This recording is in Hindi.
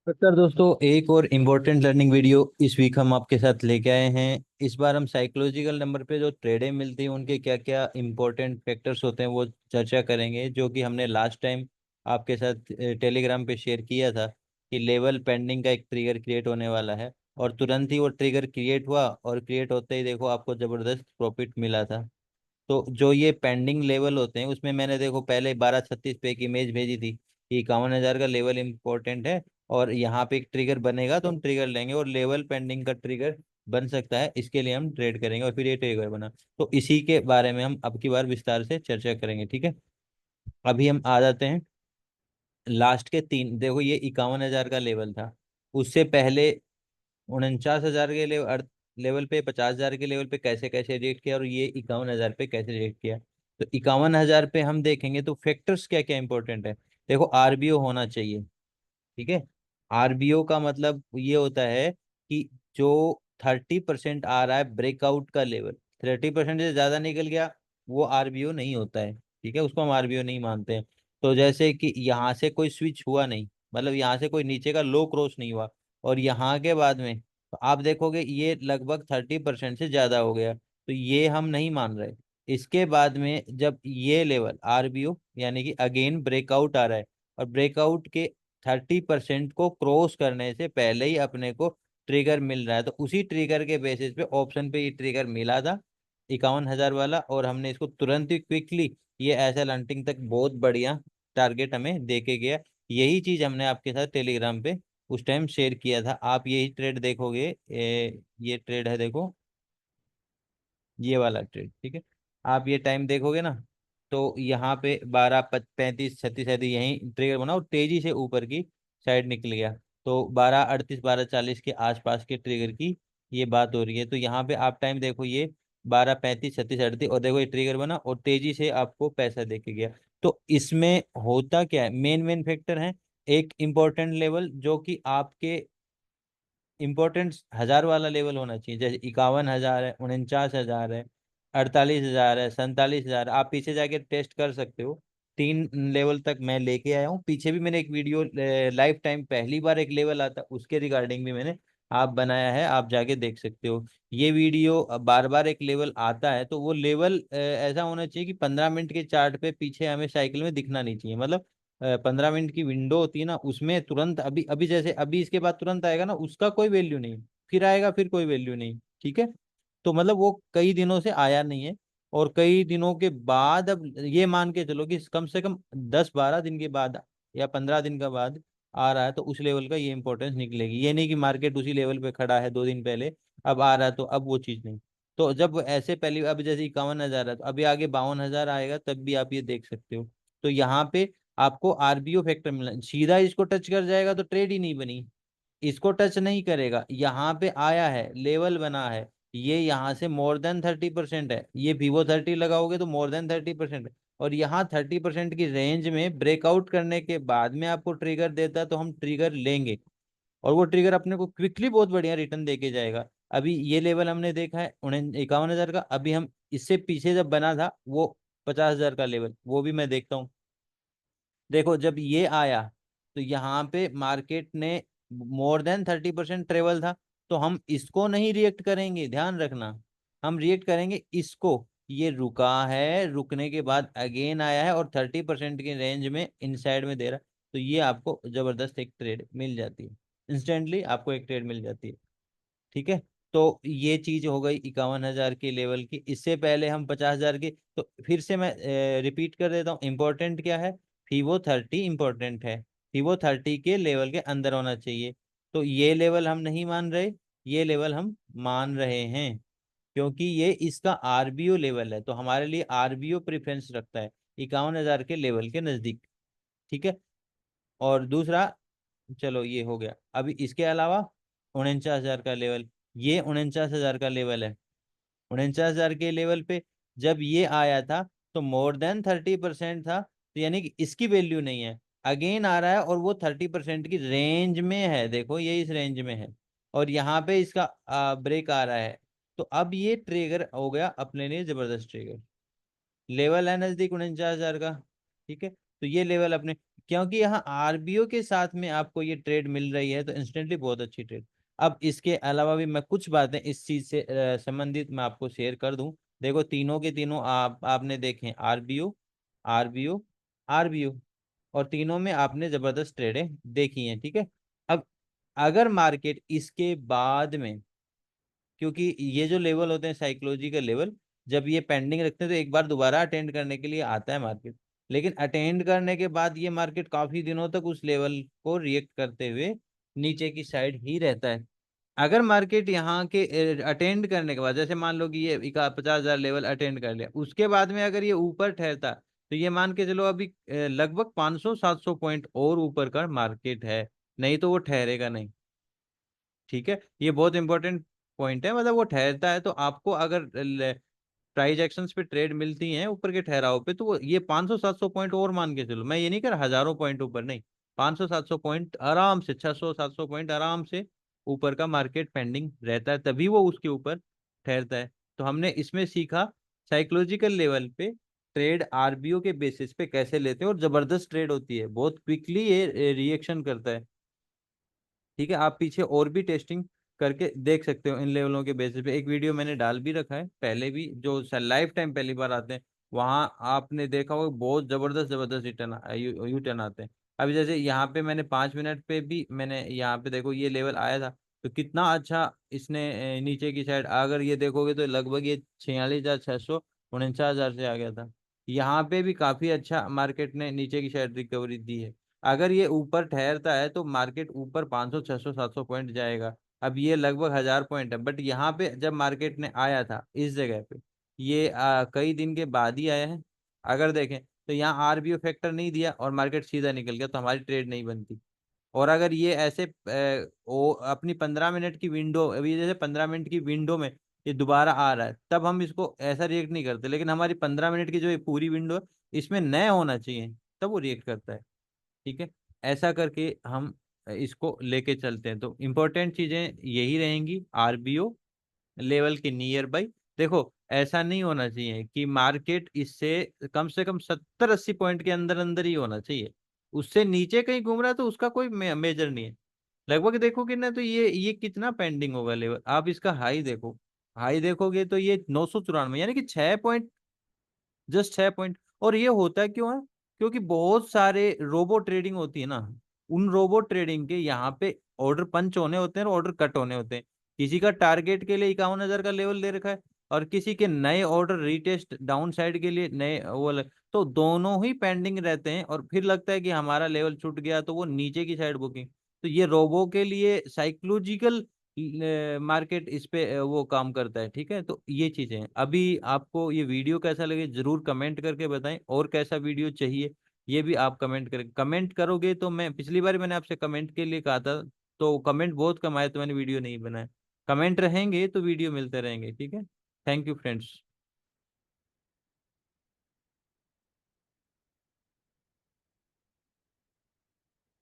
नमस्कार दोस्तों, एक और इम्पोर्टेंट लर्निंग वीडियो इस वीक हम आपके साथ लेके आए हैं। इस बार हम साइकोलॉजिकल नंबर पे जो ट्रेडें मिलती हैं उनके क्या क्या इम्पोर्टेंट फैक्टर्स होते हैं वो चर्चा करेंगे, जो कि हमने लास्ट टाइम आपके साथ टेलीग्राम पे शेयर किया था कि लेवल पेंडिंग का एक ट्रिगर क्रिएट होने वाला है। और तुरंत ही वो ट्रिगर क्रिएट हुआ और क्रिएट होते ही देखो आपको ज़बरदस्त प्रॉफिट मिला था। तो जो ये पेंडिंग लेवल होते हैं उसमें मैंने देखो पहले 1236 पे एक इमेज भेजी थी कि 51,000 का लेवल इंपॉर्टेंट है और यहाँ पे एक ट्रिगर बनेगा तो हम ट्रिगर लेंगे और लेवल पेंडिंग का ट्रिगर बन सकता है, इसके लिए हम ट्रेड करेंगे। और फिर ये ट्रिगर बना तो इसी के बारे में हम अब की बार विस्तार से चर्चा करेंगे, ठीक है। अभी हम आ जाते हैं लास्ट के तीन। देखो ये 51,000 का लेवल था, उससे पहले 49,000 के लेवल पे, 50,000 के लेवल पे कैसे कैसे रिएक्ट किया और ये 51,000 पे कैसे रिएक्ट किया। तो 51,000 पे हम देखेंगे तो फैक्टर्स क्या क्या इंपॉर्टेंट है। देखो आरबीओ होना चाहिए, ठीक है। आरबीओ का मतलब ये होता है कि जो 30% आ रहा है ब्रेकआउट का लेवल, 30% से ज्यादा निकल गया वो आरबीओ नहीं होता है, ठीक है, उसको हम आरबीओ नहीं मानते हैं। तो जैसे कि यहाँ से कोई स्विच हुआ नहीं, मतलब यहाँ से कोई नीचे का लो क्रॉस नहीं हुआ और यहाँ के बाद में तो आप देखोगे ये लगभग 30% से ज्यादा हो गया, तो ये हम नहीं मान रहे। इसके बाद में जब ये लेवल आरबीओ यानी कि अगेन ब्रेकआउट आ रहा है और ब्रेकआउट के 30% को क्रॉस करने से पहले ही अपने को ट्रिगर मिल रहा है, तो उसी ट्रिगर के बेसिस पे ऑप्शन पे ये ट्रिगर मिला था 51,000 वाला और हमने इसको तुरंत ही क्विकली ये एसएल हंटिंग तक बहुत बढ़िया टारगेट हमें दे के गया। यही चीज हमने आपके साथ टेलीग्राम पे उस टाइम शेयर किया था। आप यही ट्रेड देखोगे, ये ट्रेड है देखो, ये वाला ट्रेड, ठीक है। आप ये टाइम देखोगे ना तो यहाँ पे 12:35 36 है, यही ट्रिगर बना और तेजी से ऊपर की साइड निकल गया। तो 12:38 12:40 के आसपास के ट्रिगर की ये बात हो रही है। तो यहाँ पे आप टाइम देखो, ये 12:35 36 38 और देखो ये ट्रिगर बना और तेजी से आपको पैसा देके गया। तो इसमें होता क्या है, मेन मेन फैक्टर है। एक इम्पोर्टेंट लेवल जो कि आपके इम्पोर्टेंस 1,000 वाला लेवल होना चाहिए, जैसे 51,000 है, 49,000 है, 48,000 है, 47,000। आप पीछे जाके टेस्ट कर सकते हो। तीन लेवल तक मैं लेके आया हूँ, पीछे भी मैंने एक वीडियो लाइफ टाइम पहली बार एक लेवल आता उसके रिगार्डिंग भी मैंने आप बनाया है, आप जाके देख सकते हो। ये वीडियो बार बार एक लेवल आता है तो वो लेवल ऐसा होना चाहिए कि 15 मिनट के चार्ट पे पीछे हमें साइकिल में दिखना नहीं चाहिए। मतलब 15 मिनट की विंडो होती है ना, उसमें तुरंत अभी अभी जैसे अभी इसके बाद तुरंत आएगा ना, उसका कोई वैल्यू नहीं, फिर आएगा फिर कोई वैल्यू नहीं, ठीक है। तो मतलब वो कई दिनों से आया नहीं है और कई दिनों के बाद अब ये मान के चलो कि कम से कम 10 12 दिन के बाद या 15 दिन के बाद आ रहा है, तो उस लेवल का ये इंपॉर्टेंस निकलेगी। ये नहीं कि मार्केट उसी लेवल पे खड़ा है 2 दिन पहले, अब आ रहा है तो अब वो चीज नहीं। तो जब ऐसे पहले अब जैसे 51,000 है तो अभी आगे 52,000 आएगा तब भी आप ये देख सकते हो। तो यहाँ पे आपको आरबीओ फैक्टर मिलना, सीधा इसको टच कर जाएगा तो ट्रेड ही नहीं बनी। इसको टच नहीं करेगा, यहाँ पे आया है लेवल बना है, ये यहाँ से मोर देन 30% है, ये वीवो 30 लगाओगे तो मोर देन 30% है। और यहाँ 30% की रेंज में ब्रेकआउट करने के बाद में आपको ट्रिगर देता है तो हम ट्रिगर लेंगे और वो ट्रिगर अपने को क्विकली बहुत बढ़िया रिटर्न देके जाएगा। अभी ये लेवल हमने देखा है 51,000 का, अभी हम इससे पीछे जब बना था वो 50,000 का लेवल, वो भी मैं देखता हूँ। देखो जब ये आया तो यहाँ पे मार्केट ने मोर देन 30% ट्रेवल था, तो हम इसको नहीं रिएक्ट करेंगे, ध्यान रखना। हम रिएक्ट करेंगे इसको। ये रुका है, रुकने के बाद अगेन आया है और 30% की रेंज में इनसाइड में दे रहा है, तो ये आपको जबरदस्त एक ट्रेड मिल जाती है, इंस्टेंटली आपको एक ट्रेड मिल जाती है, ठीक है। तो ये चीज हो गई 51,000 के लेवल की। इससे पहले हम 50,000 की, तो फिर से मैं रिपीट कर देता हूँ, इंपॉर्टेंट क्या है, फीवो 30 इंपॉर्टेंट है। फीवो 30 के लेवल के अंदर होना चाहिए। तो ये लेवल हम नहीं मान रहे, ये लेवल हम मान रहे हैं क्योंकि ये इसका आरबीओ लेवल है, तो हमारे लिए आरबीओ प्रेफरेंस रखता है 51,000 के लेवल के नजदीक, ठीक है। और दूसरा, चलो ये हो गया। अभी इसके अलावा 49,000 का लेवल, ये 49,000 का लेवल है। 49,000 के लेवल पे जब ये आया था तो मोर देन 30% था, तो यानी कि इसकी वैल्यू नहीं है। अगेन आ रहा है और वो 30% की रेंज में है, देखो ये इस रेंज में है और यहाँ पे इसका ब्रेक आ रहा है। तो अब ये ट्रिगर हो गया अपने लिए जबरदस्त ट्रिगर। लेवल है नजदीक 49,000 का, ठीक है। तो ये लेवल अपने क्योंकि यहाँ आरबीओ के साथ में आपको ये ट्रेड मिल रही है तो इंस्टेंटली बहुत अच्छी ट्रेड। अब इसके अलावा भी मैं कुछ बातें इस चीज से संबंधित मैं आपको शेयर कर दूं। देखो तीनों के तीनों आपने देखे आरबीओ, आरबीओ, आरबीओ, और तीनों में आपने जबरदस्त ट्रेडें देखी हैं, ठीक है। अब अगर मार्केट इसके बाद में, क्योंकि ये जो लेवल होते हैं साइकोलॉजिकल लेवल, जब ये पेंडिंग रखते हैं तो एक बार दोबारा अटेंड करने के लिए आता है मार्केट। लेकिन अटेंड करने के बाद ये मार्केट काफी दिनों तक उस लेवल को रिएक्ट करते हुए नीचे की साइड ही रहता है। अगर मार्केट यहाँ के अटेंड करने के बाद, जैसे मान लो कि ये 50,000 लेवल अटेंड कर लिया, उसके बाद में अगर ये ऊपर ठहरता, तो ये मान के चलो अभी लगभग 500-700 पॉइंट और ऊपर का मार्केट है, नहीं तो वो ठहरेगा नहीं। ठीक है, ये बहुत इंपॉर्टेंट पॉइंट है। मतलब वो ठहरता है तो आपको अगर प्राइस एक्शंस पे ट्रेड मिलती हैं ऊपर के ठहराव पे, तो वो ये 500-700 पॉइंट और मान के चलो, मैं ये नहीं कर रहा हजारों पॉइंट ऊपर, नहीं, 500-700 पॉइंट आराम से, 600-700 पॉइंट आराम से ऊपर का मार्केट पेंडिंग रहता है, तभी वो उसके ऊपर ठहरता है। तो हमने इसमें सीखा साइकोलॉजिकल लेवल पे ट्रेड आरबीओ के बेसिस पे कैसे लेते हैं, और जबरदस्त ट्रेड होती है, बहुत क्विकली ये रिएक्शन करता है। ठीक है, आप पीछे और भी टेस्टिंग करके देख सकते हो इन लेवलों के बेसिस पे। एक वीडियो मैंने डाल भी रखा है पहले भी, जो लाइफ टाइम पहली बार आते हैं, वहां आपने देखा होगा बहुत जबरदस्त जबरदस्त रिटर्न यू टर्न आते हैं। अभी जैसे यहाँ पे मैंने 5 मिनट पे भी मैंने यहाँ पे देखो ये लेवल आया था, तो कितना अच्छा इसने नीचे की साइड, अगर ये देखोगे तो लगभग ये 46,649 से आ गया था। यहाँ पे भी काफी अच्छा मार्केट ने नीचे की साइड रिकवरी दी है। अगर ये ऊपर ठहरता है तो मार्केट ऊपर 500 600 700 पॉइंट जाएगा। अब ये लगभग 1,000 पॉइंट है, बट यहाँ पे जब मार्केट ने आया था इस जगह पे, ये कई दिन के बाद ही आया है। अगर देखें तो यहाँ आरबीओ फैक्टर नहीं दिया और मार्केट सीधा निकल गया, तो हमारी ट्रेड नहीं बनती। और अगर ये ऐसे अपनी 15 मिनट की विंडो, अभी जैसे 15 मिनट की विंडो में ये दोबारा आ रहा है, तब हम इसको ऐसा रिएक्ट नहीं करते, लेकिन हमारी 15 मिनट की जो ये पूरी विंडो है, इसमें नया होना चाहिए, तब वो रिएक्ट करता है। ठीक है, ऐसा करके हम इसको लेके चलते हैं। तो इम्पोर्टेंट चीजें यही रहेंगी आरबीओ लेवल के नियर बाई। देखो ऐसा नहीं होना चाहिए कि मार्केट इससे कम से कम 70-80 पॉइंट के अंदर अंदर ही होना चाहिए। उससे नीचे कहीं घूम रहा है तो उसका कोई मेजर नहीं है। लगभग देखोगे ना तो ये कितना पेंडिंग होगा लेवल, आप इसका हाई देखो, हाई देखोगे तो ये 994, यानी कि 6 पॉइंट, जस्ट 6 पॉइंट। और ये होता क्यों है? क्योंकि बहुत सारे रोबो ट्रेडिंग होती है ना, उन रोबो ट्रेडिंग के यहाँ पे ऑर्डर पंच होने होते हैं और ऑर्डर कट होने होते हैं। किसी का टारगेट के लिए 51,000 का लेवल दे रखा है, और किसी के नए ऑर्डर रीटेस्ट डाउन साइड के लिए नए तो दोनों ही पेंडिंग रहते हैं, और फिर लगता है कि हमारा लेवल छूट गया तो वो नीचे की साइड बुकिंग। तो ये रोबो के लिए साइकोलॉजिकल मार्केट इस पे वो काम करता है। ठीक है, तो ये चीजें हैं। अभी आपको ये वीडियो कैसा लगे जरूर कमेंट करके बताएं, और कैसा वीडियो चाहिए ये भी आप कमेंट करें। कमेंट करोगे तो मैं, पिछली बार मैंने आपसे कमेंट के लिए कहा था, तो कमेंट बहुत कम आए तो मैंने वीडियो नहीं बनाया। कमेंट रहेंगे तो वीडियो मिलते रहेंगे। ठीक है, थैंक यू फ्रेंड्स।